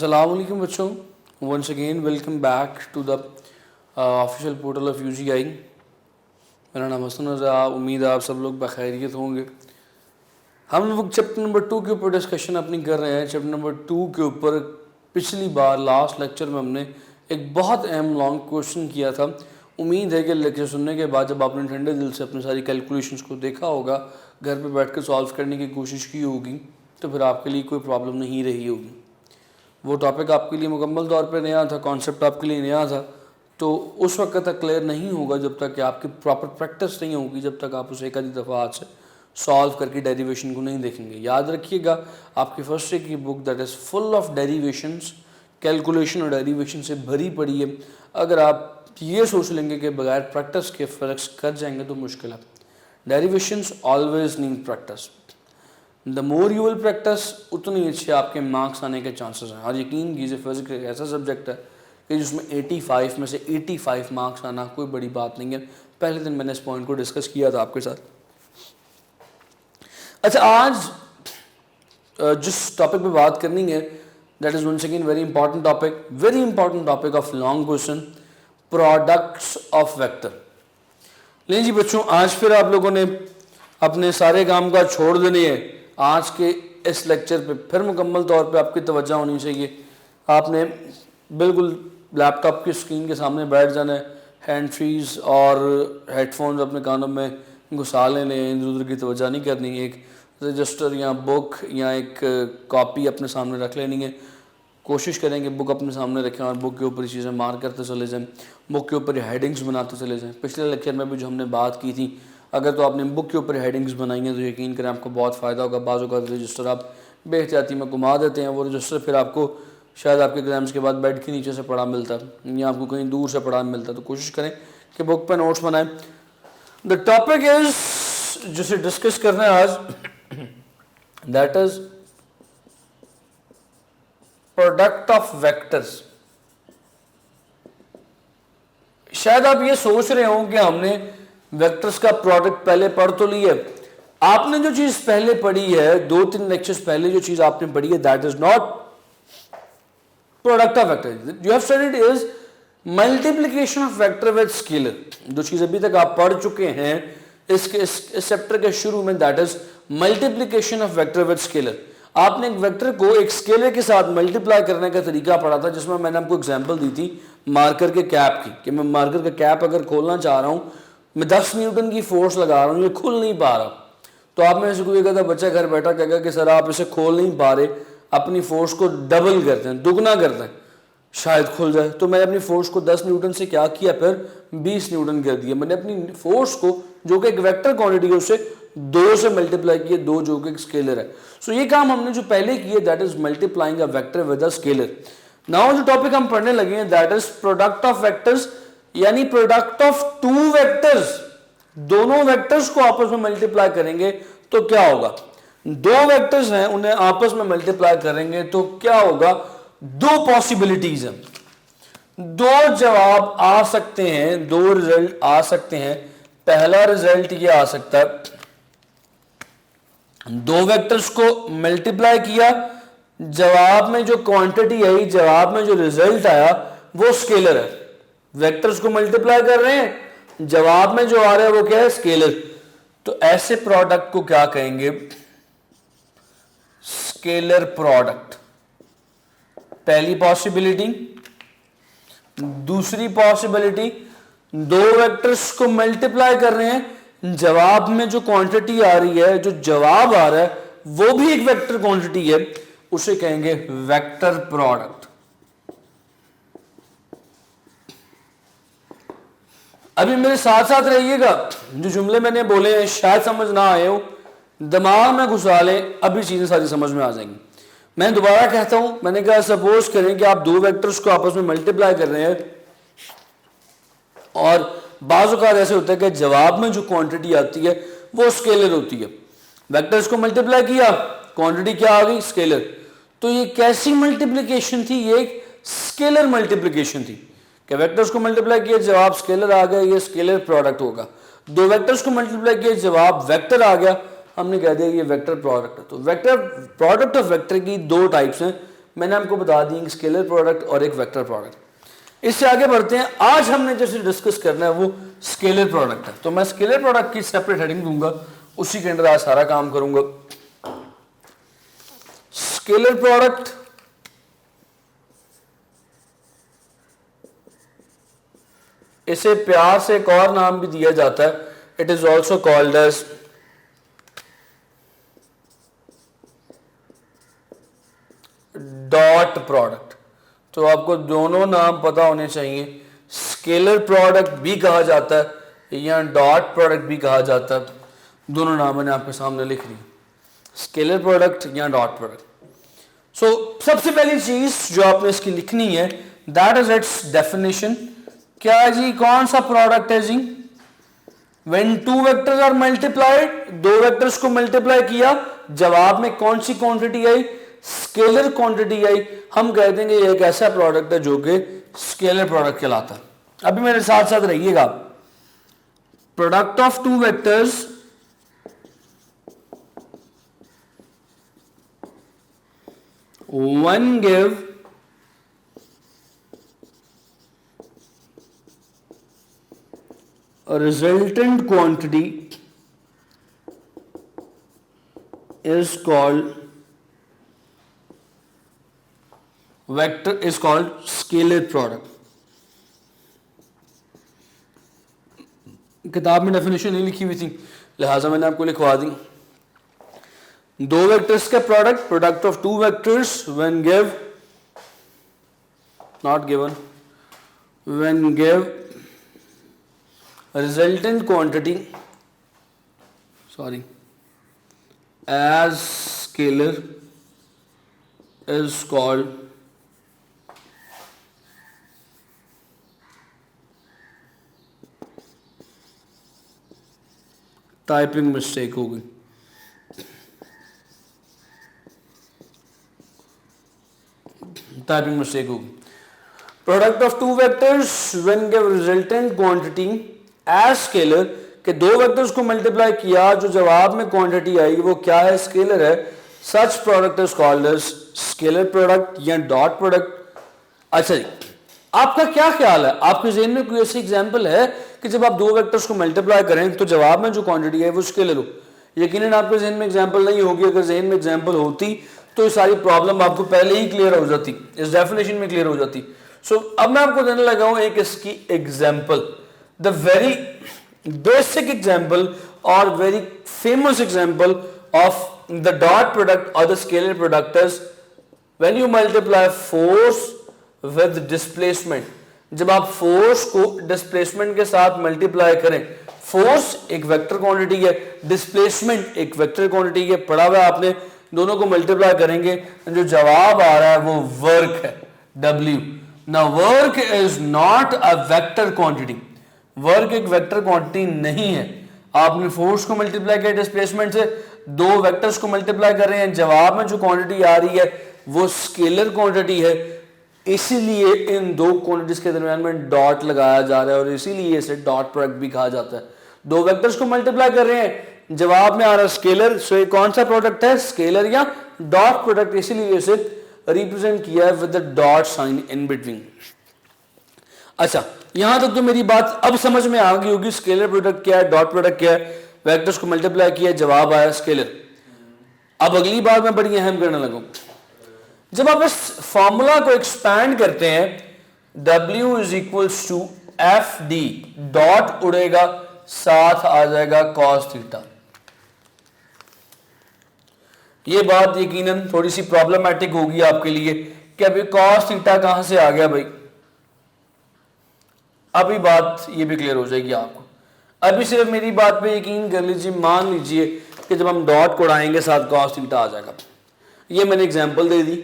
अस्सलाम वालेकुम बच्चों, once again welcome back to the official portal of UGI. मेरा नाम हसन रज़ा, उम्मीद है आप सब लोग बखैरियत होंगे। हम लोग चैप्टर नंबर 2 के ऊपर डिस्कशन अपनी कर रहे हैं। चैप्टर नंबर 2 के ऊपर पिछली बार लास्ट लेक्चर में हमने एक बहुत अहम लॉन्ग क्वेश्चन किया था। उम्मीद है कि लेक्चर सुनने के बाद जब आपने ठंडे दिल से अपनी सारी कैलकुलेशंस को देखा होगा, घर पे बैठ कर सॉल्व करने की कोशिश की होगी, तो फिर आपके लिए कोई प्रॉब्लम नहीं रही होगी। वो टॉपिक आपके लिए मुकम्मल तौर पे नया था, कॉन्सेप्ट आपके लिए नया था, तो उस वक्त तक क्लियर नहीं होगा जब तक कि आपकी प्रॉपर प्रैक्टिस नहीं होगी, जब तक आप उसे एक आधी दफ़ा हाथ से सॉल्व करके डेरिवेशन को नहीं देखेंगे। याद रखिएगा, आपकी फर्स्ट ईयर की book that is full of derivations, calculation और डेरिवेशन से भरी पड़ी है। अगर आप ये सोच लेंगे कि बगैर प्रैक्टिस के फ़र्क कर जाएंगे तो मुश्किल है। Derivations always need practice. The more you will practice, उतनी अच्छे आपके मार्क्स आने के चांसेस हैं। और यकीन कीजिए, फिजिक्स एक ऐसा सब्जेक्ट है कि जिसमें 85 में से 85 मार्क्स आना कोई बड़ी बात नहीं है। पहले दिन मैंने इस पॉइंट को डिस्कस किया था आपके साथ। अच्छा, आज जिस टॉपिक पे बात करनी है that is once again very important topic of long question, products of vector. नहीं जी बच्चों, आज फिर आप लोगों ने अपने सारे काम का छोड़ देने हैं। आज के इस लेक्चर पे फिर मुकम्मल तौर पे आपकी तवज्जो होनी चाहिए। आपने बिल्कुल लैपटॉप की स्क्रीन के सामने बैठ जाना है, हैंड फ्रीज और हेडफोन्स अपने कानों में घुसा लेने हैं, इधर उधर की तवज्जो नहीं करनी। एक रजिस्टर या बुक या एक कॉपी अपने सामने रख लेनी है। कोशिश करें कि बुक अपने सामने रखें और बुक के ऊपर चीज़ें मार करते चले जाएं, बुक के ऊपर हेडिंग्स बनाते चले जाएं। पिछले लेक्चर में भी जो हमने बात की थी, अगर तो आपने बुक के ऊपर हेडिंग्स बनाई हैं तो यकीन करें आपको बहुत फ़ायदा होगा। बाज़ों का रजिस्टर आप बेहतियाती में घुमा देते हैं, वो रजिस्टर फिर आपको शायद आपके एग्जाम्स के बाद बेड के नीचे से पढ़ा मिलता है या आपको कहीं दूर से पढ़ा मिलता है। तो कोशिश करें कि बुक पर नोट्स बनाएं। द टॉपिक इज़ जिसे डिस्कस करना है आज, that is product of vectors. शायद आप ये सोच रहे हो कि हमने वेक्टर्स का प्रोडक्ट पहले पढ़ तो लिया। आपने जो चीज पहले पढ़ी है, 2-3 लेक्चर्स पहले जो चीज आपने पढ़ी है, that is not product of vector. You have studied is multiplication of vector with scalar. जो चीज अभी तक आप पढ़ चुके हैं इस चैप्टर के शुरू में, that is multiplication of vector with scalar. आपने एक वेक्टर को एक स्केलर के साथ मल्टीप्लाई करने का तरीका पढ़ा था, जिसमें मैंने आपको एग्जांपल दी थी मार्कर के कैप की, कि मैं मार्कर का कैप अगर खोलना चाह रहा हूं, मैं 10 न्यूटन की फोर्स लगा रहा हूं, ये खुल नहीं पा रहा। तो आप में से कोई कहता बच्चा घर बैठा कहेगा कि सर आप इसे खोल नहीं पा रहे, अपनी फोर्स को डबल करते हैं, दुगना करते हैं, शायद खुल जाए। तो मैंने अपनी फोर्स को 10 न्यूटन से क्या किया, फिर 20 न्यूटन कर दिया। मैंने अपनी फोर्स को, जो कि एक वेक्टर क्वांटिटी है, उससे 2 से मल्टीप्लाई किया, 2 जो कि एक स्केलर है। सो ये काम हमने जो पहले किया, that is multiplying a vector with a scalar. Now जो टॉपिक हम पढ़ने लगे हैं, that is product of vectors, यानी प्रोडक्ट ऑफ 2 वेक्टर्स। दोनों वेक्टर्स को आपस में मल्टीप्लाई करेंगे तो क्या होगा। 2 वेक्टर्स हैं, उन्हें आपस में मल्टीप्लाई करेंगे तो क्या होगा। 2 पॉसिबिलिटीज हैं, 2 जवाब आ सकते हैं, 2 रिजल्ट आ सकते हैं। पहला रिजल्ट ये आ सकता है, 2 वेक्टर्स को मल्टीप्लाई किया, जवाब में जो क्वांटिटी आई, जवाब में जो रिजल्ट आया वो स्केलर है। वेक्टर्स को मल्टीप्लाई कर रहे हैं, जवाब में जो आ रहा है वो क्या है, स्केलर। तो ऐसे प्रोडक्ट को क्या कहेंगे, स्केलर प्रोडक्ट। पहली पॉसिबिलिटी। दूसरी पॉसिबिलिटी, 2 वेक्टर्स को मल्टीप्लाई कर रहे हैं, जवाब में जो क्वांटिटी आ रही है, जो जवाब आ रहा है वो भी एक वेक्टर क्वांटिटी है, उसे कहेंगे वेक्टर प्रोडक्ट। अभी मेरे साथ साथ रहिएगा, जो जुमले मैंने बोले हैं शायद समझ ना आए हो, दिमाग में घुसा लें, अभी चीजें सारी समझ में आ जाएंगी। मैं दोबारा कहता हूं, मैंने कहा सपोज करें कि आप 2 वेक्टर्स को आपस में मल्टीप्लाई कर रहे हैं और बाज़ औक़ात ऐसे होता है कि जवाब में जो क्वांटिटी आती है वो स्केलर होती है। वेक्टर्स को मल्टीप्लाई किया, क्वांटिटी क्या आ गई, स्केलर। तो ये कैसी मल्टीप्लिकेशन थी, ये एक स्केलर मल्टीप्लिकेशन थी कि वेक्टर्स को मल्टीप्लाई किया, जवाब स्केलर आ गया, ये स्केलर प्रोडक्ट होगा। 2 वेक्टर्स को मल्टीप्लाई किया, जवाब वेक्टर आ गया, हमने कह दिया ये वेक्टर प्रोडक्ट है। तो वेक्टर प्रोडक्ट ऑफ वेक्टर की 2 टाइप्स हैं, मैंने आपको बता दी, एक स्केलर प्रोडक्ट और एक वेक्टर प्रोडक्ट। इससे आगे बढ़ते हैं। आज हमने जैसे डिस्कस करना है वो स्केलर प्रोडक्ट है, तो मैं स्केलर प्रोडक्ट की सेपरेट हेडिंग दूंगा, उसी के अंदर आज सारा काम करूंगा। स्केलर प्रोडक्ट इसे प्यार से एक और नाम भी दिया जाता है, it is also called as dot product. तो आपको दोनों नाम पता होने चाहिए, स्केलर प्रोडक्ट भी कहा जाता है या डॉट प्रोडक्ट भी कहा जाता है। दोनों नाम मैंने आपके सामने लिख ली, स्केलर प्रोडक्ट या डॉट प्रोडक्ट। सो सबसे पहली चीज जो आपने इसकी लिखनी है, दैट इज इट्स डेफिनेशन। क्या जी, कौन सा प्रोडक्ट है जी? When two vectors are multiplied, दो वेक्टर्स को मल्टीप्लाई किया, जवाब में कौन सी क्वांटिटी आई? स्केलर क्वांटिटी आई। हम कह देंगे ये एक ऐसा प्रोडक्ट है जो कि स्केलर प्रोडक्ट कहलाता है। अभी मेरे साथ साथ रहिएगा। Product of two vectors one give a resultant quantity is called scalar product। किताब में डेफिनेशन नहीं लिखी हुई थी, लिहाजा मैंने आपको लिखवा दी। दो वेक्टर्स का product of two vectors when give not given when give resultant quantity as scalar is called typing mistake हो गई। टाइपिंग मिस्टेक हो गई। Product of two vectors when give resultant quantity as scalar, के दो vectors को multiply किया, जो जवाब में क्वांटिटी आएगी वो क्या है? स्केलर है। Such product is called as scalar product या डॉट प्रोडक्ट। अच्छा जी, आपका क्या ख्याल है? आपके ज़हन में कोई ऐसी एग्जांपल है कि जब आप दो वेक्टर्स को मल्टीप्लाई करें तो जवाब में जो क्वांटिटी है वो स्केलर हो? यकीनन आपके ज़हन में एग्जांपल नहीं होगी। अगर ज़हन में एग्जांपल होती तो ये सारी प्रॉब्लम आपको पहले ही क्लियर हो जाती, इस डेफिनेशन में क्लियर हो जाती। सो अब मैं आपको देने लगा हूं एक इसकी example, the very basic example और very famous example of the dot product और the scalar product is when you multiply force with displacement. जब आप फोर्स को डिस्प्लेसमेंट के साथ मल्टीप्लाई करें, फोर्स एक वेक्टर क्वांटिटी है, डिस्प्लेसमेंट एक वेक्टर क्वांटिटी है, पढ़ा हुआ आपने, दोनों को मल्टीप्लाई करेंगे, जो जवाब आ रहा है वो वर्क है, W। Now work is not a vector quantity। Work एक वेक्टर क्वांटिटी नहीं है। आपने फोर्स को मल्टीप्लाई किया डिस्प्लेसमेंट से, दो वेक्टर्स को मल्टीप्लाई कर रहे हैं, जवाब में जो क्वांटिटी आ रही है वो स्केलर क्वांटिटी है। इसीलिए इन दो क्वांटिटीज के दरमियान में डॉट लगाया जा रहा है और इसीलिए इसे डॉट प्रोडक्ट भी कहा जाता है। दो वेक्टर्स को मल्टीप्लाई कर रहे हैं, जवाब में आ रहा है स्केलर। सो ये कौन सा प्रोडक्ट है? स्केलर या डॉट प्रोडक्ट। इसीलिए इसे रिप्रेजेंट किया है with the dot sign in between. अच्छा, यहां तक तो मेरी बात अब समझ में आ गई होगी, स्केलर प्रोडक्ट क्या है, डॉट प्रोडक्ट क्या है। वेक्टर्स को मल्टीप्लाई किया, जवाब आया स्केलर। अब अगली बात मैं बड़ी अहम करने लगूं। जब आप इस फॉर्मूला को एक्सपैंड करते हैं, W is equals to F D, dot उड़ेगा, साथ आ जाएगा कॉस थीटा। ये बात यकीनन थोड़ी सी प्रॉब्लमैटिक होगी आपके लिए कि अभी कॉस थीटा कहां से आ गया भाई। अभी बात ये भी क्लियर हो जाएगी आपको। अभी सिर्फ मेरी बात पे यकीन कर लीजिए, मान लीजिए कि जब हम डॉट को उड़ाएंगे साथ कॉस थीटा आ जाएगा। ये मैंने एग्जांपल दे दी,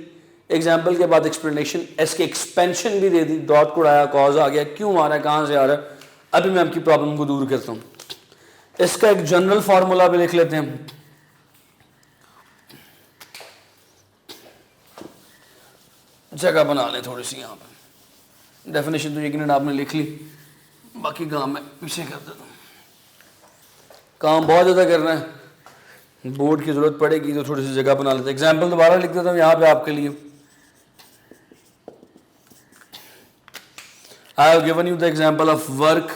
एग्जांपल के बाद एक्सप्लेनेशन, इसके एक्सपेंशन भी दे दी। डॉट को उड़ाया, कॉस आ गया, क्यों आ रहा है, कहां से आ रहा है। अभी मैं आपकी प्रॉब्लम को दूर करता हूं। इसका एक जनरल फॉर्मूला भी लिख लेते हैं। जगह बना लें थोड़ी सी, यहाँ पर डेफिनेशन तो यकीनन आपने लिख ली, बाकी काम मैं पीछे कर देता हूँ। काम बहुत ज़्यादा करना है, बोर्ड की ज़रूरत पड़ेगी तो थोड़ी सी जगह बना लेते हैं। एग्जाम्पल दोबारा लिख देता हूँ यहाँ पे आपके लिए। I have given you the example of work,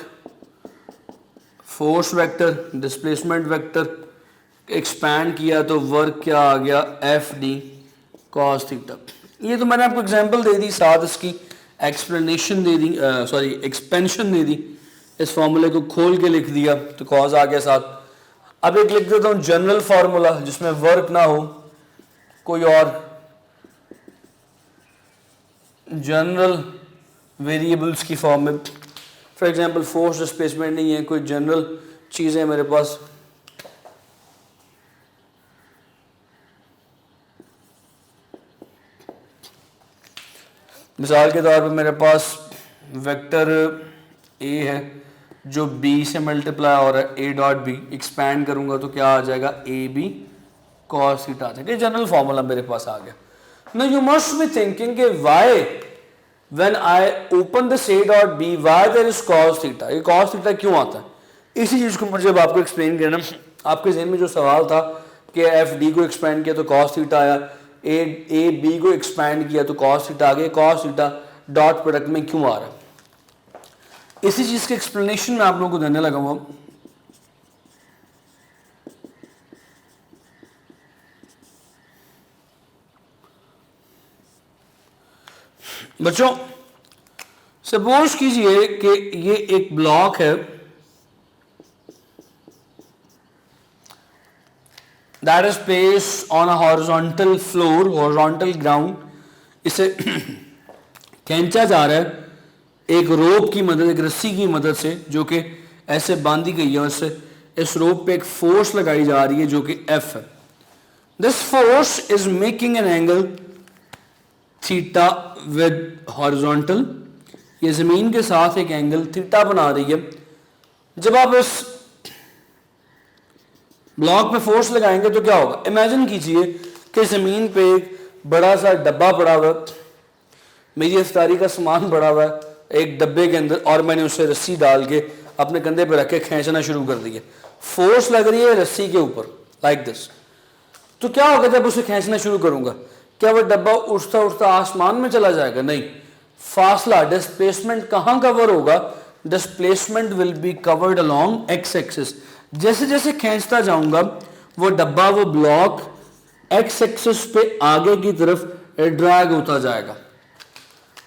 force vector, displacement vector, expand किया तो वर्क क्या आ गया, एफ डी कॉस थीटा। ये तो मैंने आपको एग्जांपल दे दी, साथ इसकी एक्सप्लेनेशन दे दी, सॉरी एक्सपेंशन दे दी, इस फॉर्मूले को खोल के लिख दिया तो कॉज आ गया साथ। अब एक लिख देता हूँ जनरल फार्मूला जिसमें वर्क ना हो, कोई और जनरल वेरिएबल्स की फॉर्म में, फॉर एग्जांपल फोर्स डिस्प्लेसमेंट नहीं है, कोई जनरल चीज़ है मेरे पास, मिसाल के तौर पे मेरे पास वेक्टर ए है जो बी से मल्टीप्लाई हो रहा है, ए डॉट बी, एक्सपैंड करूंगा तो क्या आ जाएगा, ए बी कॉस थीटा आ जाएगा। जनरल फॉर्मूला मेरे पास आ गया। Now you must be thinking कि why when I open this A dot b why there is cos theta, ये कॉस थीटा क्यों आता है? इसी चीज को मुझे अब आपको एक्सप्लेन करना। आपके जहन में जो सवाल था कि एफ डी को एक्सपैंड किया तो कॉस थीटा आया, ए बी को एक्सपैंड किया तो कॉस थीटा आ गया, कॉस थीटा डॉट प्रोडक्ट में क्यों आ रहा है, इसी चीज के एक्सप्लेनेशन में आप लोगों को देने लगा हूं। बच्चों सपोज कीजिए कि ये एक ब्लॉक है, that is placed on a horizontal floor, horizontal ground, इसे खींचा जा रहा है एक रोप की मदद, एक रस्सी की मदद से जो कि ऐसे बांधी गई है, उससे इस रोप पे एक फोर्स लगाई जा रही है जो कि एफ है। This force is making an angle theta with horizontal, ये जमीन के साथ एक एंगल थीटा बना रही है। जब आप इस ब्लॉक पे फोर्स लगाएंगे तो क्या होगा, इमेजिन कीजिए कि जमीन पे एक बड़ा सा डब्बा पड़ा हुआ है, मेरी इफ्तारी का सामान पड़ा हुआ है एक डब्बे के अंदर, और मैंने उसे रस्सी डाल के अपने कंधे पे रख के खींचना शुरू कर दिया। फोर्स लग रही है रस्सी के ऊपर लाइक दिस, तो क्या होगा जब उसे खींचना शुरू करूंगा, क्या वो डब्बा उठता उठता आसमान में चला जाएगा? नहीं, फासला, डिस्प्लेसमेंट कहां कवर होगा, displacement will be covered along x axis. जैसे जैसे खींचता जाऊंगा वो डब्बा, वो ब्लॉक एक्स एक्सिस पे आगे की तरफ ड्रैग होता जाएगा।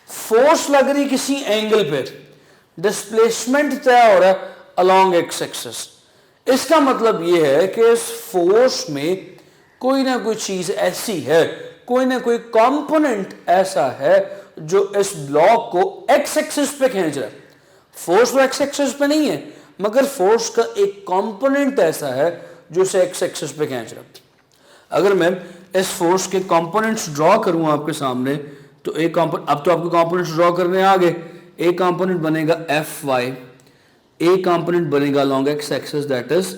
फोर्स लग रही किसी एंगल पे, डिस्प्लेसमेंट तय हो रहा है अलोंग एक्स एक्सिस। इसका मतलब यह है कि इस फोर्स में कोई ना कोई चीज ऐसी है, कोई ना कोई कंपोनेंट ऐसा है जो इस ब्लॉक को एक्स एक्सिस पे खींच रहा है। फोर्स वो एक्स एक्सिस पे नहीं है, मगर फोर्स का एक कंपोनेंट ऐसा है जो इसे एक्स एक्सिस पे खींच रहा है। अगर मैं इस फोर्स के कंपोनेंट्स ड्रॉ करूं आपके सामने, तो एक कंपोनेंट, अब तो आपको कंपोनेंट्स ड्रॉ करने आ गए, एक कंपोनेंट बनेगा एफ वाई, एक कंपोनेंट बनेगा along x axis that is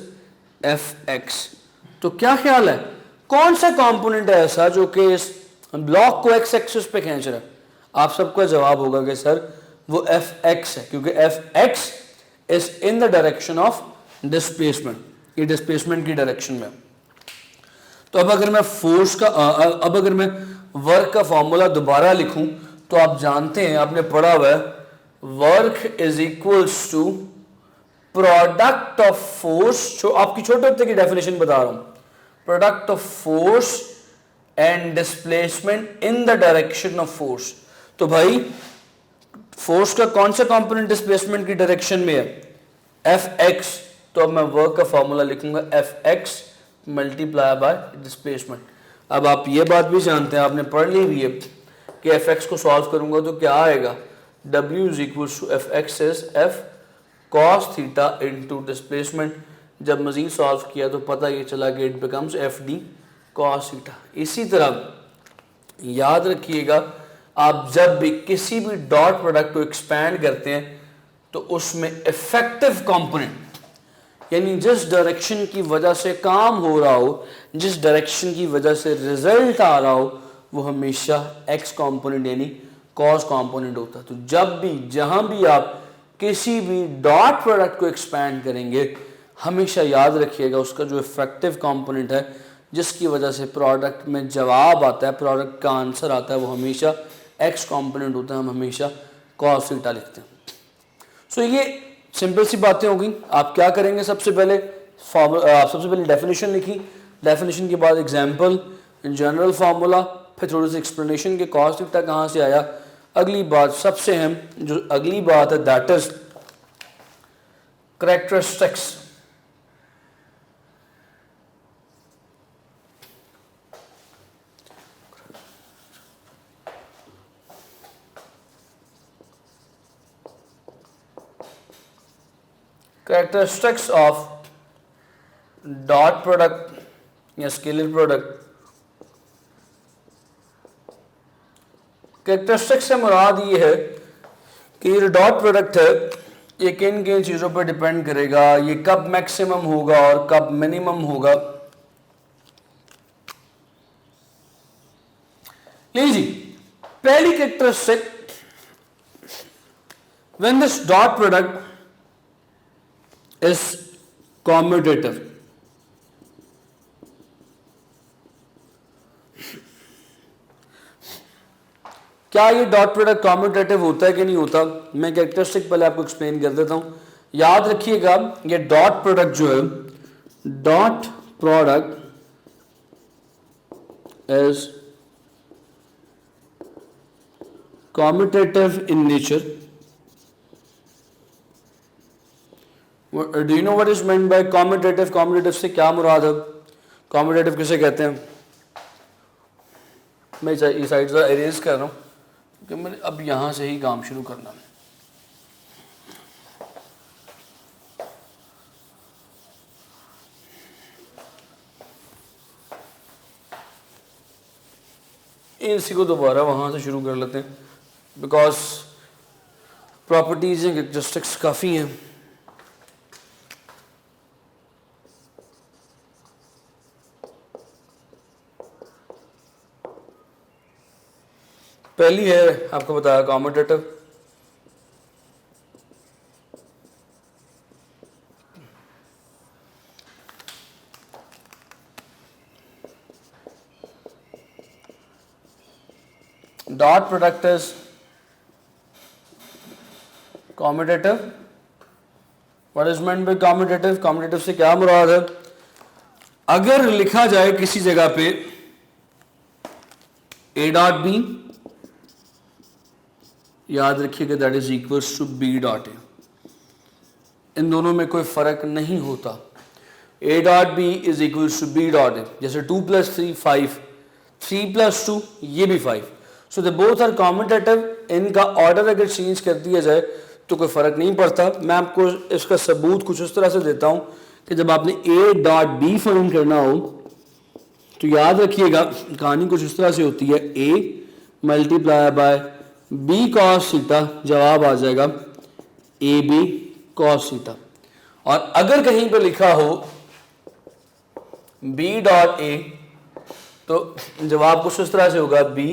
F x. तो क्या ख्याल है, कौन सा कंपोनेंट है ऐसा जो कि इस ब्लॉक को एक्स एक्सिस पे खींच रहा है? आप सबका जवाब होगा कि सर वो एफ एक्स है, क्योंकि F X is in the direction of displacement, ये डिस्प्लेसमेंट की डायरेक्शन में। तो अब अगर मैं फोर्स का अब अगर मैं वर्क का फॉर्मूला दोबारा लिखूं तो आप जानते हैं, आपने पढ़ा हुआ है, work is equals to product of force, जो आपकी छोटे होते की डेफिनेशन बता रहा हूं, product of force and displacement in the direction of force. तो भाई फोर्स का कौन सा कंपोनेंट डिस्प्लेसमेंट की डायरेक्शन में है, एफ एक्स, तो अब मैं वर्क का फॉर्मूला लिखूंगा F x multiply by displacement. अब आप ये बात भी जानते हैं, आपने पढ़ ली भी है कि एफ एक्स को सॉल्व करूंगा तो क्या आएगा, W is equal to F X is F cos theta into displacement. जब मजीद सॉल्व किया तो पता ये चला कि it becomes F D cos theta. इसी तरह याद रखिएगा, आप जब भी किसी भी डॉट प्रोडक्ट को एक्सपैंड करते हैं तो उसमें इफेक्टिव कंपोनेंट, यानी जिस डायरेक्शन की वजह से काम हो रहा हो, जिस डायरेक्शन की वजह से रिजल्ट आ रहा हो, वो हमेशा एक्स कंपोनेंट यानी कॉस कंपोनेंट होता है। तो जब भी जहां भी आप किसी भी डॉट प्रोडक्ट को एक्सपैंड करेंगे, हमेशा याद रखिएगा उसका जो इफेक्टिव कंपोनेंट है, जिसकी वजह से प्रोडक्ट में जवाब आता है, प्रोडक्ट का आंसर आता है, वो हमेशा एक्स कंपोनेंट होता है। हम हमेशा कॉस थीटा लिखते हैं। सो ये सिंपल सी बातें होगी। आप क्या करेंगे, सबसे पहले डेफिनेशन लिखी, डेफिनेशन के बाद एग्जाम्पल, जनरल फार्मूला, फिर थोड़ी सी एक्सप्लेनेशन के कॉस थीटा कहाँ से आया। अगली बात सबसे अहम जो अगली बात है that is characteristics. Characteristics of dot product या स्केलर प्रोडक्ट। कैरेक्टरिस्टिक्स से मुराद ये है कि ये डॉट प्रोडक्ट है ये किन किन चीज़ों पर डिपेंड करेगा, ये कब मैक्सिमम होगा और कब मिनिमम होगा। लीजिए पहली characteristic, when this dot product is commutative. क्या ये डॉट प्रोडक्ट कॉम्यूटेटिव होता है कि नहीं होता, मैं कैरेक्टरिस्टिक पहले आपको एक्सप्लेन कर देता हूं। याद रखिएगा ये डॉट प्रोडक्ट जो है, dot product is commutative in nature. Do you know what is meant by commutative? Commutative से क्या मुराद है, कॉम्यूटेटिव किसे कहते हैं? मैं इस साइड से अरेंज कर रहा हूं कि मैंने अब यहां से ही काम शुरू करना है। इसी को दोबारा वहां से शुरू कर लेते हैं बिकॉज प्रॉपर्टीज एंड कैरेक्टरिस्टिक्स काफ़ी हैं। पहली है आपको बताया commutative. Dot product is commutative. What is meant by commutative? Commutative से क्या मुराद है, अगर लिखा जाए किसी जगह पे ए डॉट बी, याद रखिएगा that is equals to B dot a. इन दोनों में कोई फर्क नहीं होता। A dot B is equals to B dot a. जैसे 2 + 3 5, 3 + 2 ये भी 5। सो दे बोथ आर कॉम्यूटेटिव। इनका ऑर्डर अगर चेंज कर दिया जाए तो कोई फर्क नहीं पड़ता। मैं आपको इसका सबूत कुछ उस तरह से देता हूं कि जब आपने ए डॉट बी फाइंड करना हो तो याद रखिएगा कहानी कुछ उस तरह से होती है, a multiply by b cos theta, जवाब आ जाएगा ए बी कॉस थीटा। और अगर कहीं पे लिखा हो बी डॉट ए तो जवाब कुछ इस तरह से होगा B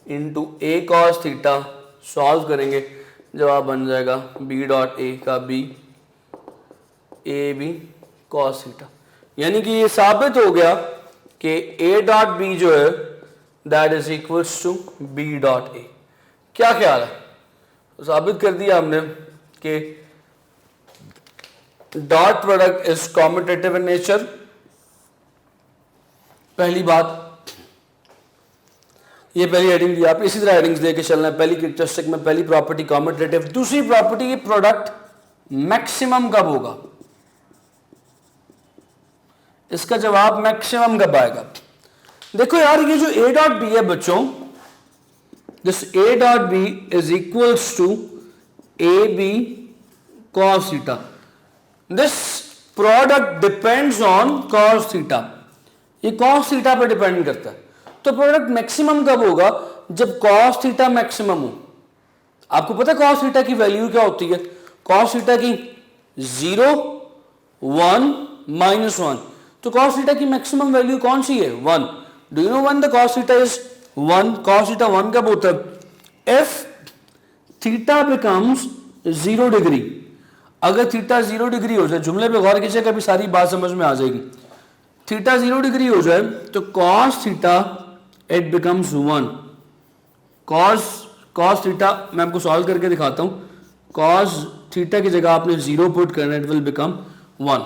into A cos theta. Solve करेंगे जवाब बन जाएगा बी डॉट ए का B A B cos theta. यानी कि ये साबित हो गया कि ए डॉट बी जो है that is equals to B dot A. क्या ख्याल है, साबित कर दिया हमने कि dot product is commutative in nature. पहली बात, ये पहली हेडिंग दी, आप इसी तरह हेडिंग्स लेके चलना है। पहली कैरेक्टरिस्टिक में पहली प्रॉपर्टी कॉम्यूटेटिव। दूसरी प्रॉपर्टी, ये प्रोडक्ट मैक्सिमम कब होगा, इसका जवाब मैक्सिमम कब आएगा। देखो यार ये जो ए डॉट बी है बच्चों, this A dot B is equals to A B cos theta. This product depends on cos theta. ये कॉस थीटा पर डिपेंड करता है। तो प्रोडक्ट मैक्सिमम कब होगा, जब कॉस थीटा मैक्सिमम हो। आपको पता है कॉस थीटा की वैल्यू क्या होती है? कॉस थीटा की 0 1 -1। तो कॉस थीटा की मैक्सिमम वैल्यू कौन सी है? 1। Do you know when the cos theta is 1? Cos theta 1 कब होता है? If theta becomes 0 degree. अगर थीटा 0 डिग्री हो जाए, जुमले पे गौर कीजिए कभी सारी बात समझ में आ जाएगी। थीटा 0 डिग्री हो जाए तो cos theta it becomes 1। Cos theta मैं आपको सॉल्व करके दिखाता हूं। कॉस थीटा की जगह आपने 0 पुट करना, इट विल बिकम 1।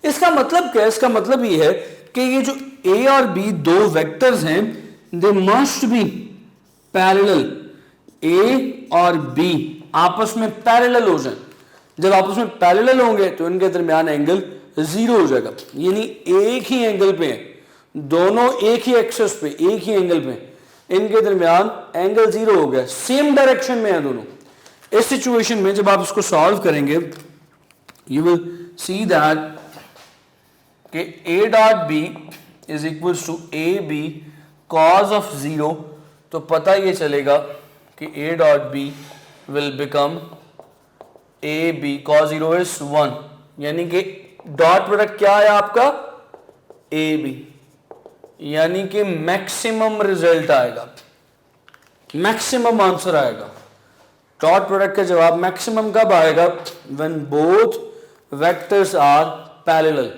इसका मतलब क्या है? इसका मतलब ये है कि ये जो ए और बी दो वेक्टर्स हैं, दे मस्ट बी पैरेलल। ए और बी आपस में पैरेलल हो जाए। जब आपस में पैरेलल होंगे तो इनके दरमियान एंगल 0 हो जाएगा, यानी एक ही एंगल पे है, दोनों एक ही एक्सिस पे, एक ही एंगल पे, इनके दरमियान एंगल 0 हो गया, सेम डायरेक्शन में है दोनों। इस सिचुएशन में जब आप इसको सॉल्व करेंगे, यू विल सी दैट कि A dot B is equal to A B cos of 0, तो पता ये चलेगा कि A dot B will become A B cos 0 is 1, यानी कि डॉट प्रोडक्ट क्या है आपका? ए बी, यानी कि मैक्सिमम रिजल्ट आएगा, मैक्सिमम आंसर आएगा। डॉट प्रोडक्ट का जवाब मैक्सिमम कब आएगा? When both vectors are parallel.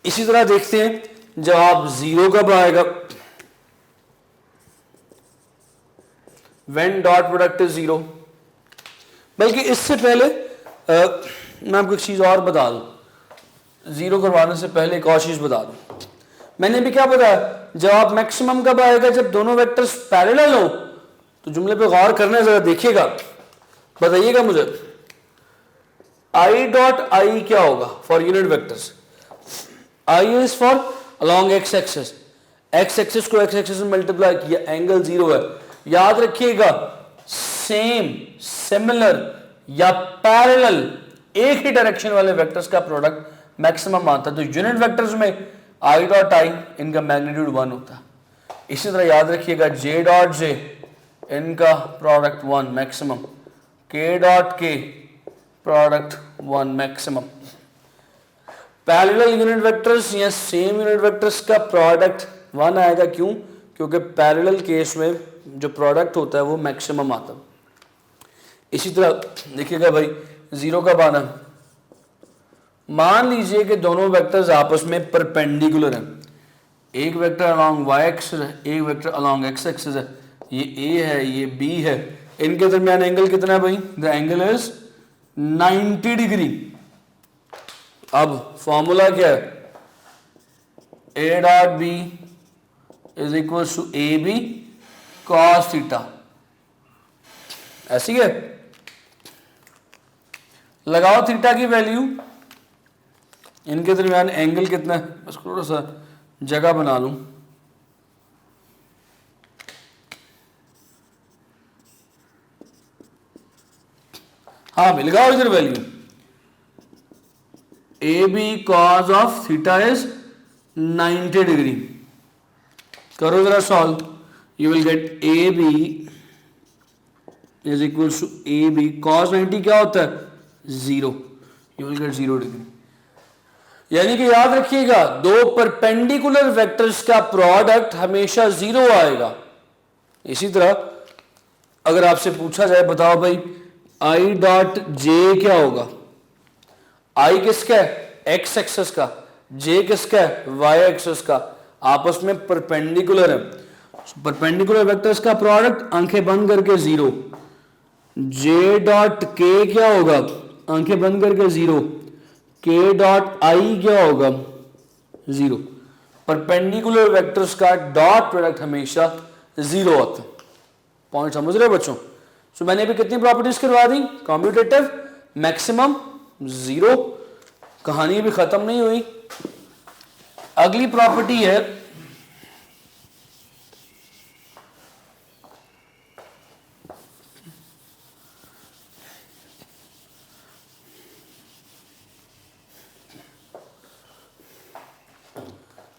इसी तरह देखते हैं जवाब 0 कब आएगा? When dot product is 0। बल्कि इससे पहले मैं आपको एक चीज और बता दूं, 0 करवाने से पहले एक और चीज बता दूं। मैंने भी क्या बताया? जवाब मैक्सिमम कब आएगा? जब दोनों वेक्टर्स पैरेलल हो। तो जुमले पे गौर करना, जरा देखिएगा, बताइएगा मुझे आई डॉट आई क्या होगा for unit vectors? I is for along x axis, x axis को एक्स एक्सिस में मल्टीप्लाई किया, एंगल 0 है। याद रखिएगा, सेम, सिमिलर या पैरेलल, एक ही डायरेक्शन वाले वेक्टर्स का प्रोडक्ट मैक्सिमम आता है। तो यूनिट वेक्टर्स में आई डॉट आई, इनका मैग्नीट्यूड 1 होता है। इसी तरह याद रखिएगा जे डॉट जे, इनका प्रोडक्ट 1 मैक्सिमम, के डॉट के product 1 maximum. Parallel unit vectors या सेम यूनिट वेक्टर्स का प्रोडक्ट 1 आएगा। क्यों? क्योंकि पैरेलल केस में जो प्रोडक्ट होता है वो मैक्सिमम आता है। इसी तरह देखिएगा भाई, 0 कब आना? मान लीजिए कि दोनों वेक्टर्स आपस में परपेंडिकुलर हैं, एक वेक्टर अलोंग वाई एक्सिस है, एक वेक्टर अलोंग एक्स एक्सिस है, ये ए है, ये बी है, इनके दरमियान एंगल कितना है भाई? The angle is 90 degree. अब फॉर्मूला क्या है? A dot B is equal to A B cos theta, ऐसी है। लगाओ थीटा की वैल्यू, इनके दरमियान एंगल कितना है? बस थोड़ा सा जगह बना लूं। हाँ भाई, लगाओ इधर value, A B cos of theta is 90 degree. करो जरा solve, you will get A B is equal to A B cos 90 क्या होता है? 0, यू विल गेट 0 डिग्री। यानी कि याद रखिएगा, दो परपेंडिकुलर वेक्टर्स का प्रोडक्ट हमेशा 0 आएगा। इसी तरह अगर आपसे पूछा जाए, बताओ भाई आई डॉट जे क्या होगा? आई किसका है? एक्स एक्सिस का, जे किसका है? वाई एक्सिस का, आपस में परपेंडिकुलर है। परपेंडिकुलर वेक्टर्स का प्रोडक्ट आंखें बंद करके 0। जे डॉट के क्या होगा? आंखें बंद करके 0। के डॉट आई क्या होगा? 0। परपेंडिकुलर वेक्टर्स का डॉट प्रोडक्ट हमेशा 0 होता है। पॉइंट समझ रहे हो बच्चों? सो मैंने अभी कितनी प्रॉपर्टीज करवा दी? Commutative, maximum, 0। कहानी भी खत्म नहीं हुई। अगली प्रॉपर्टी है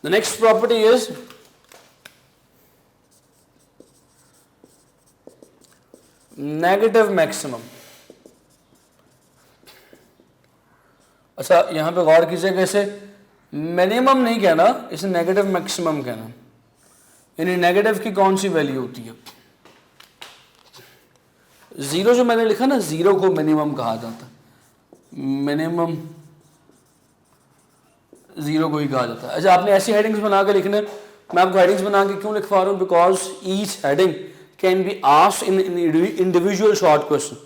the next property is negative maximum. अच्छा, यहां पे गौर कीजिए, कैसे मिनिमम नहीं कहना, इसे नेगेटिव मैक्सिमम कहना। यानी नेगेटिव की कौन सी वैल्यू होती है? 0 जो मैंने लिखा ना, 0 को मिनिमम कहा जाता है, मिनिमम 0 को ही कहा जाता है। अच्छा, आपने ऐसी हेडिंग्स बना के लिखने, मैं आपको हेडिंग्स बना के क्यों लिखवा रहा हूँ? Because each heading can be asked in individual short question.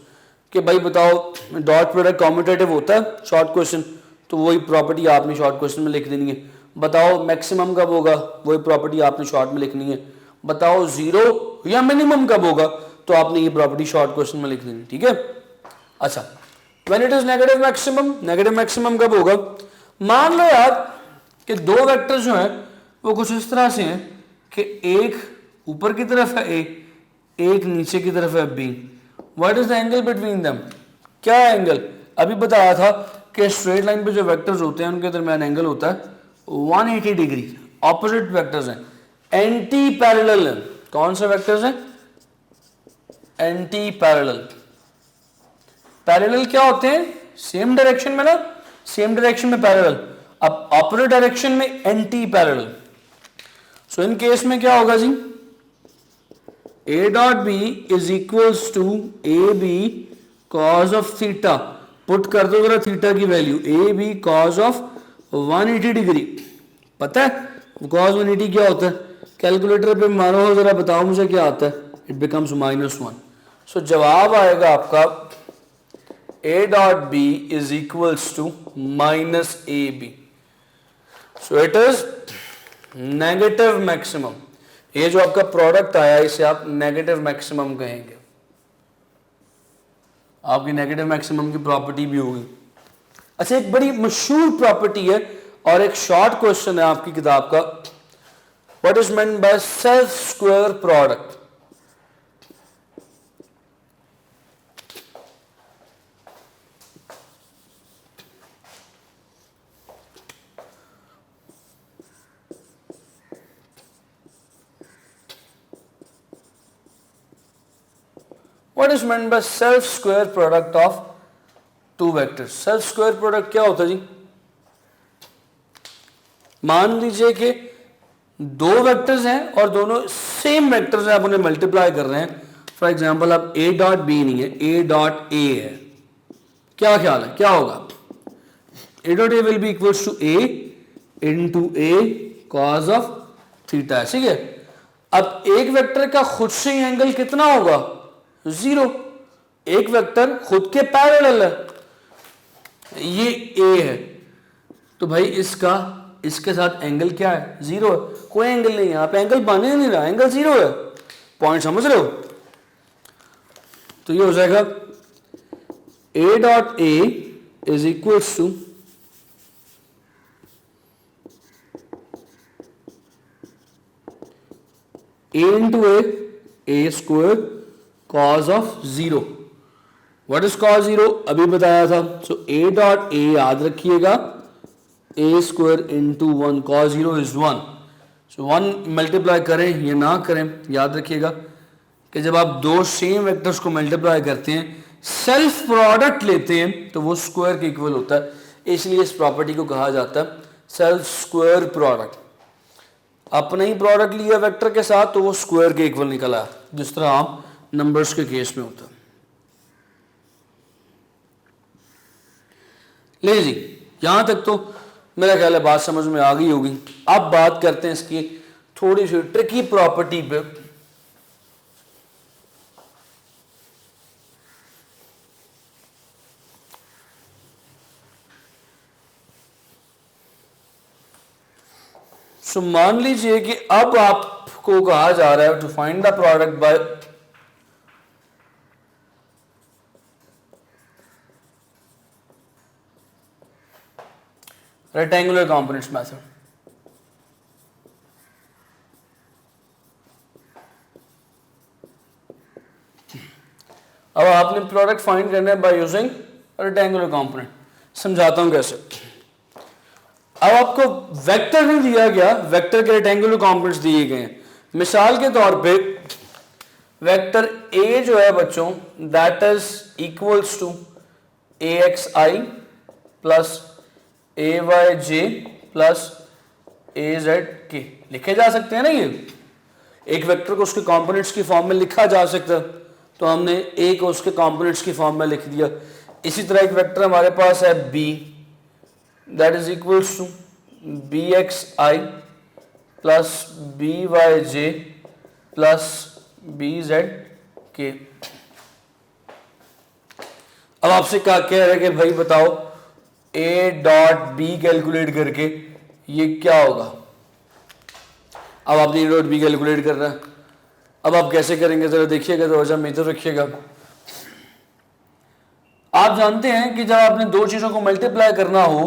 कि भाई बताओ डॉट प्रोडक्ट कॉम्यूटेटिव होता है शॉर्ट क्वेश्चन, तो वही प्रॉपर्टी आपने शॉर्ट क्वेश्चन में लिख देनी है। बताओ मैक्सिमम कब होगा, वही प्रॉपर्टी आपने शॉर्ट में लिखनी है। बताओ जीरो या मिनिमम कब होगा, तो आपने ये प्रॉपर्टी शॉर्ट क्वेश्चन में लिख देनी, ठीक है। अच्छा, when it is negative maximum, negative maximum कब होगा? मान लो यार कि दो वेक्टर जो है वो कुछ इस तरह से हैं कि एक ऊपर की तरफ है ए, एक नीचे की तरफ है B. What is the angle between them? क्या है एंगल? अभी बताया था कि स्ट्रेट लाइन पे जो वेक्टर्स होते हैं उनके दरमियान एंगल होता है 180 डिग्री। ऑपोजिट वेक्टर्स हैं, एंटी पैरेलल हैं। कौन से वेक्टर्स हैं? Anti parallel. पैरेलल क्या होते हैं? सेम डायरेक्शन में ना, सेम डायरेक्शन में पैरेलल, अब ऑपोजिट डायरेक्शन में anti parallel. So in case में क्या होगा जी? A dot B is equals to A B cos of theta. Put कर दो जरा थीटा की value, A B cos of 180 degree. पता है कॉज 180 क्या होता है? कैलकुलेटर पे मारो जरा, बताओ मुझे क्या आता है। It becomes -1। सो जवाब आएगा आपका A dot B is equals to minus A B. So it is negative maximum. ये जो आपका प्रोडक्ट आया इसे आप नेगेटिव मैक्सिमम कहेंगे। आपकी नेगेटिव मैक्सिमम की प्रॉपर्टी भी होगी। अच्छा, एक बड़ी मशहूर प्रॉपर्टी है और एक शॉर्ट क्वेश्चन है आपकी किताब का, what is meant by self square product? What is meant by self square product of two vectors? Self square product क्या होता है जी? मान लीजिए कि दो वेक्टर्स हैं और दोनों सेम वेक्टर्स हैं, आप उन्हें मल्टीप्लाई कर रहे हैं। फॉर एग्जांपल अब ए डॉट बी नहीं है, ए डॉट ए है। क्या ख्याल है क्या होगा? A dot A will be equals to A into A cos of theta, ठीक है। अब एक वेक्टर का खुद से ही एंगल कितना होगा? जीरो। एक वेक्टर खुद के पैरेलल है, ये ए है, तो भाई इसका इसके साथ एंगल क्या है? जीरो है। कोई एंगल नहीं है, यहाँ पे एंगल बन ही नहीं रहा, एंगल जीरो है। पॉइंट समझ रहे हो? तो ये हो जाएगा a dot a is equals to a into a square cos of zero. What is cos zero? अभी बताया था। सो ए डॉट ए याद रखिएगा, a square into 1, cos zero is 1। So 1 multiply करें या ना करें, याद रखिएगा कि जब आप दो सेम वेक्टर्स को मल्टीप्लाई करते हैं, सेल्फ प्रोडक्ट लेते हैं, तो वो स्क्वायर के इक्वल होता है। इसलिए इस प्रॉपर्टी को कहा जाता है सेल्फ स्क्वायर प्रोडक्ट। अपने ही प्रोडक्ट लिया वेक्टर के साथ तो वो स्क्वायर के इक्वल निकला, जिस तरह आप नंबर्स के केस में होता है। ले जी, यहां तक तो मेरा ख्याल है बात समझ में आ गई होगी। अब बात करते हैं इसकी थोड़ी सी ट्रिकी प्रॉपर्टी पे। सो मान लीजिए कि अब आपको कहा जा रहा है to find the product by rectangular components method. अब आपने प्रोडक्ट फाइंड करना है बाय यूजिंग रेक्टेंगुलर कंपोनेंट। समझाता हूं कैसे। अब आपको वेक्टर नहीं दिया गया, वेक्टर के रेक्टेंगुलर कंपोनेंट्स दिए गए हैं। मिसाल के तौर पे वेक्टर ए जो है बच्चों, that is equals to A x I plus A Y J plus A Z के लिखे जा सकते हैं ना। ये एक वेक्टर को उसके कंपोनेंट्स की फॉर्म में लिखा जा सकता है, तो हमने ए को उसके कंपोनेंट्स की फॉर्म में लिख दिया। इसी तरह एक वेक्टर हमारे पास है B, that is equals to B x I plus B Y J plus B Z के। अब आपसे क्या कह रहे हैं कि भाई बताओ ए डॉट बी कैलकुलेट करके ये क्या होगा। अब आपने ए डॉट बी कैलकुलेट करना है। अब आप कैसे करेंगे जरा देखिएगा, तो वजह मेजर रखिएगा। आप जानते हैं कि जब आपने दो चीज़ों को मल्टीप्लाई करना हो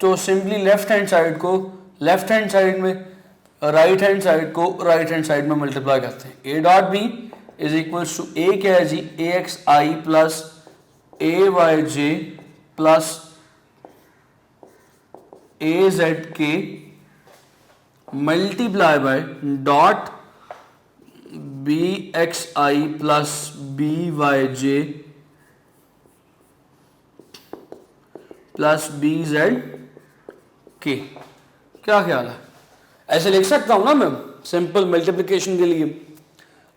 तो सिंपली लेफ्ट हैंड साइड को लेफ्ट हैंड साइड में, राइट हैंड साइड को राइट हैंड साइड में मल्टीप्लाई करते हैं। A dot B is equals to a क्या है जी, a x I plus A Y J plus A Z k multiply by dot b x I plus B Y J plus B Z k. क्या ख्याल है, ऐसे लिख सकता हूं ना मैं सिंपल मल्टीप्लिकेशन के लिए।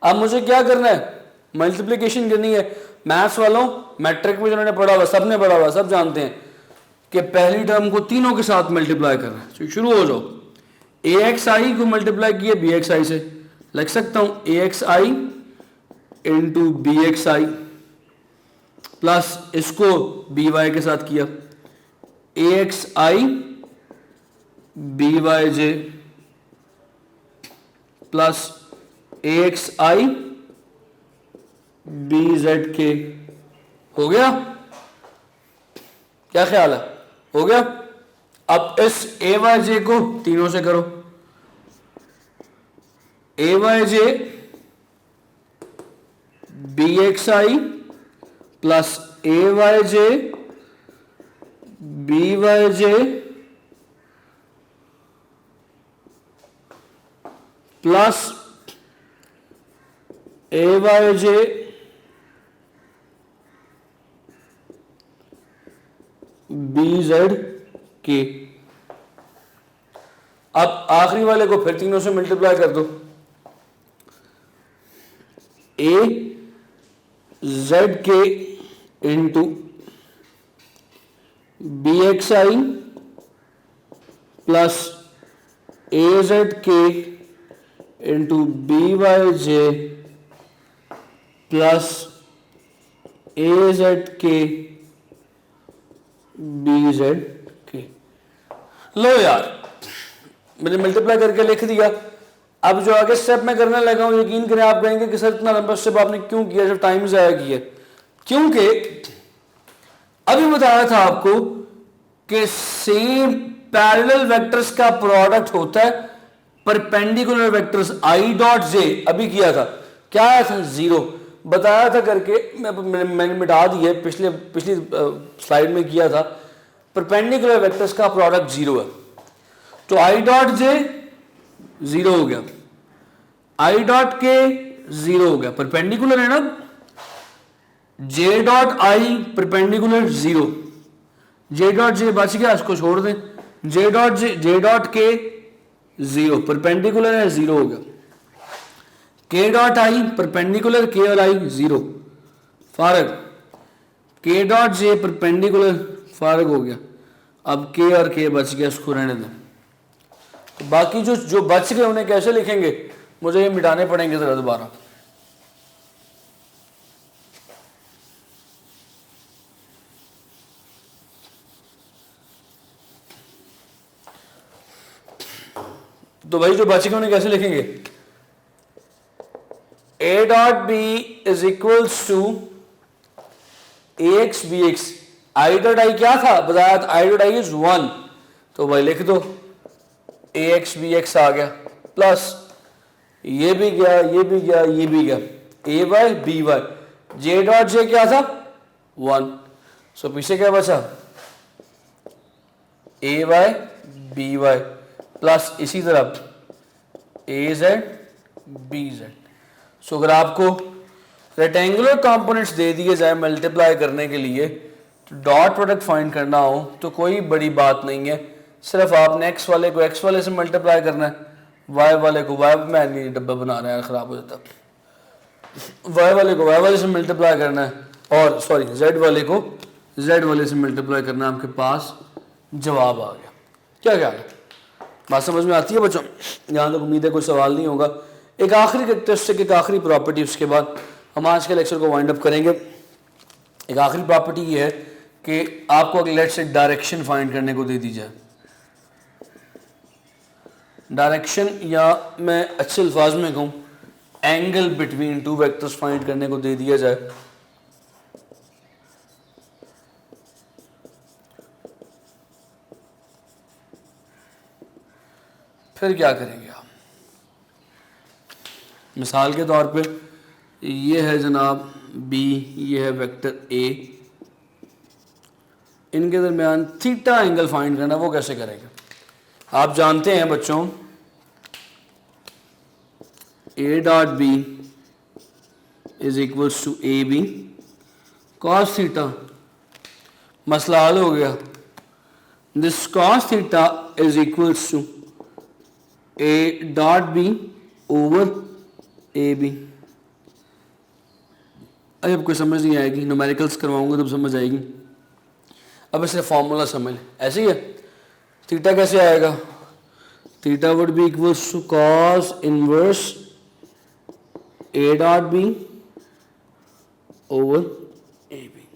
अब मुझे क्या करना है, मल्टीप्लिकेशन करनी है। मैथ्स वालों, मैट्रिक में जिन्होंने पढ़ा हुआ, सब ने पढ़ा हुआ, सब जानते हैं कि पहली टर्म को तीनों के साथ मल्टीप्लाई करना है। तो शुरू हो जाओ। ए एक्स आई को मल्टीप्लाई किया बी एक्स आई से, लिख सकता हूं ए एक्स आई इंटू बी एक्स आई प्लस इसको बी वाई के साथ किया ए एक्स आई बी वाई जे प्लस ए एक्स आई बी जेड के। हो गया, क्या ख्याल है, हो गया। अब इस ए वाई जे को तीनों से करो। ए वाई जे बी एक्स आई प्लस ए वाई जे बी वाई जे प्लस ए वाई जे बी जेड के। अब आखिरी वाले को फिर तीनों से मल्टीप्लाई कर दो। ए जेड के इंटू बी एक्स आई प्लस ए जेड के इंटू बी वाई जे प्लस ए जेड के बी जेड के। लो यार, मैंने मल्टीप्लाई करके लिख दिया। अब जो आगे स्टेप में करने लगा हूं, यकीन करें आप कहेंगे कि सर इतना लंबा स्टेप आपने क्यों किया, जब टाइम ज़ाया किया। क्योंकि अभी बताया था आपको कि सेम पैरेलल वेक्टर्स का प्रोडक्ट होता है perpendicular vectors I dot J. अभी किया था, क्या आया था, जीरो बताया था करके, मैंने मिटा दिया, पिछली स्लाइड में किया था। परपेंडिकुलर वेक्टर्स का प्रोडक्ट जीरो है, तो आई डॉट जे जीरो हो गया, आई डॉट के जीरो हो गया, परपेंडिकुलर है ना। J dot I perpendicular zero, J dot जे बच गया, इसको छोड़ दें। जे डॉट के जीरो, परपेंडिकुलर है, जीरो हो गया। के डॉट आई परपेंडिकुलर, के और आई जीरो, फारग। के डॉट जे परपेंडिकुलर, फारग हो गया। अब के और के बच गया, इसको रहने दें। तो बाकी जो बच गए उन्हें कैसे लिखेंगे, मुझे ये मिटाने पड़ेंगे जरा दोबारा। तो भाई जो बच गए उन्हें कैसे लिखेंगे, A dot B is equals to A X B x. I dot I क्या था बताया था, आई डॉट आई इज 1, तो भाई लिख दो ए एक्स बी एक्स आ गया, प्लस ये भी गया, ये भी गया, ये भी गया, a y b Y. J dot j क्या था 1, सो पीछे क्या बचा, a y b y plus इसी तरह a z b z. So अगर आपको रेक्टेंगुलर कंपोनेंट्स दे दिए जाए मल्टीप्लाई करने के लिए, तो डॉट प्रोडक्ट फाइंड करना हो तो कोई बड़ी बात नहीं है, सिर्फ आपने एक्स वाले को एक्स वाले से मल्टीप्लाई करना है, वाई वाले को वाई, मैं नहीं डब्बा बना रहा है खराब हो जाता, वाई वाले को वाई वाले से मल्टीप्लाई करना है, और सॉरी जेड वाले को जेड वाले से मल्टीप्लाई करना है। आपके पास जवाब आ गया। क्या ख्याल है, बात समझ में आती है बच्चों? यहाँ तक उम्मीद है कोई सवाल नहीं होगा। एक आखिरी कैरेक्टरिस्टिक, एक आखिरी प्रॉपर्टी, उसके बाद हम आज के लेक्चर को वाइंड अप करेंगे। एक आखिरी प्रॉपर्टी ये है कि आपको अगर लेट से डायरेक्शन फाइंड करने को दे दी जाए, डायरेक्शन या मैं अच्छे अल्फाज में कहूँ angle between two vectors find करने को दे दिया जाए, फिर क्या करेंगे आप? मिसाल के तौर पे ये है जनाब बी, ये है वेक्टर ए, इनके दरमियान थीटा एंगल फाइंड करना, वो कैसे करेंगे? आप जानते हैं बच्चों A dot B is equals to A B cos theta, मसला हल हो गया। This cos theta is equals to A dot B over A B. अब कोई समझ नहीं आएगी, न्यूमेरिकल्स करवाऊंगा तब समझ आएगी। अब इसे फॉर्मूला समझ लें, ऐसे ही है। थीटा कैसे आएगा? Theta would be equals to cos inverse A dot B over A B.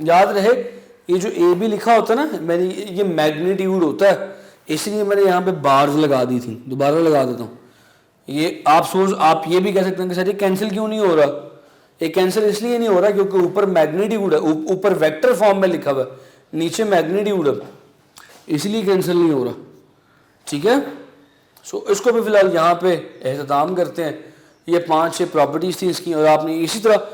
याद रहे ये जो ए बी लिखा होता है ना, मैंने ये मैग्नीट्यूड होता है, इसलिए मैंने यहाँ पे बार्स लगा दी थी, दोबारा लगा देता हूँ। ये आप ये भी कह सकते हैं कि सर ये कैंसिल क्यों नहीं हो रहा? ये कैंसिल इसलिए नहीं हो रहा क्योंकि ऊपर मैग्नीट्यूड है, ऊपर वेक्टर फॉर्म में लिखा हुआ है, नीचे मैग्नीट्यूड है, इसलिए कैंसिल नहीं हो रहा। ठीक है, सो इसको भी फिलहाल यहाँ पे एहतमाम करते हैं। ये 5-6 प्रॉपर्टीज़ थी इसकी, और आपने इसी तरह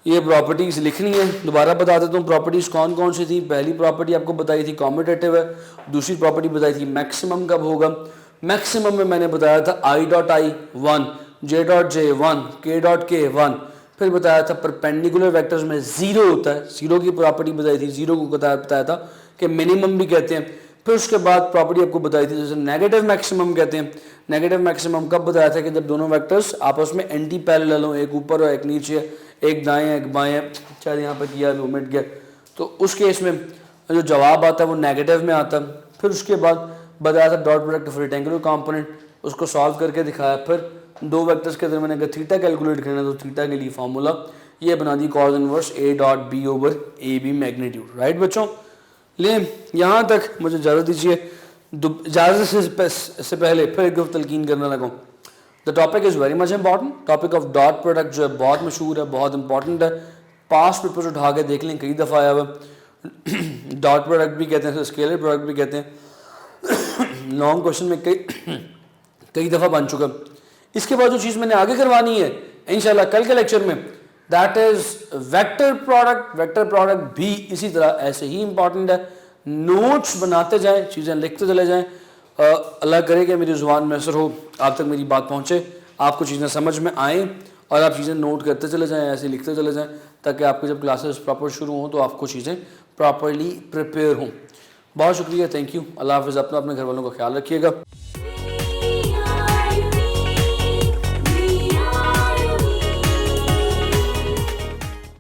ये प्रॉपर्टीज़ लिखनी है। दोबारा बता देता हूँ प्रॉपर्टीज़ कौन कौन सी थी। पहली प्रॉपर्टी आपको बताई थी कॉम्यूटेटिव है, दूसरी प्रॉपर्टी बताई थी मैक्सिमम कब होगा। मैक्सिमम में मैंने बताया था आई डॉट आई 1, जे डॉट जे 1, के डॉट के 1। फिर बताया था परपेंडिकुलर वेक्टर्स में जीरो होता है, जीरो की प्रॉपर्टी बताई थी, जीरो को बताया था कि मिनिमम भी कहते हैं। फिर उसके बाद प्रॉपर्टी आपको बताई थी जैसे नेगेटिव मैक्सिमम कहते हैं। नेगेटिव मैक्सिमम कब बताया था कि जब दोनों वेक्टर्स आपस में एंटी पैरेलल हो, एक ऊपर और एक नीचे, एक दाएं एक बाएं, शायद यहाँ पर किया वो मिट गया, तो उस केस में जो जवाब आता है वो नेगेटिव में आता है। फिर उसके बाद बताया था dot product of rectangular component, उसको सॉल्व करके दिखाया। फिर दो वेक्टर्स के दरमियान अगर थीटा कैलकुलेट करना है तो थीटा के लिए फार्मूला ये बना दी कॉस इनवर्स ए डॉट बी ओवर ए बी मैग्नीट्यूड। राइट बच्चों, ले यहाँ तक मुझे इजाज़त दीजिए। इजाज़त से पहले फिर एक तलकीन करने लगा। The topic is very much important. Topic of dot product जो है बहुत मशहूर है, बहुत इंपॉर्टेंट है। पास्ट पेपर्स उठा के देख लें, कई दफ़ा आया हुआ। डॉट प्रोडक्ट भी कहते हैं, स्केलर प्रोडक्ट भी कहते हैं। लॉन्ग क्वेश्चन में कई दफ़ा बन चुका। इसके बाद जो चीज़ मैंने आगे करवानी है इंशाल्लाह कल के लेक्चर में, that is vector product. Vector product भी इसी तरह ऐसे ही इंपॉर्टेंट है। नोट्स बनाते जाएं, चीज़ें लिखते चले जाएं। अल्लाह करे कि मेरी ज़ुबान में असर हो, आप तक मेरी बात पहुँचे, आपको चीज़ें समझ में आएँ और आप चीज़ें नोट करते चले जाएँ, ऐसे लिखते चले जाएँ, ताकि आपकी जब क्लासेस प्रॉपर शुरू हों तो आपको चीज़ें प्रॉपरली प्रिपेयर हों। बहुत शुक्रिया, थैंक यू, अल्लाह हाफ़िज़। अपना अपने घर वालों का ख्याल रखिएगा।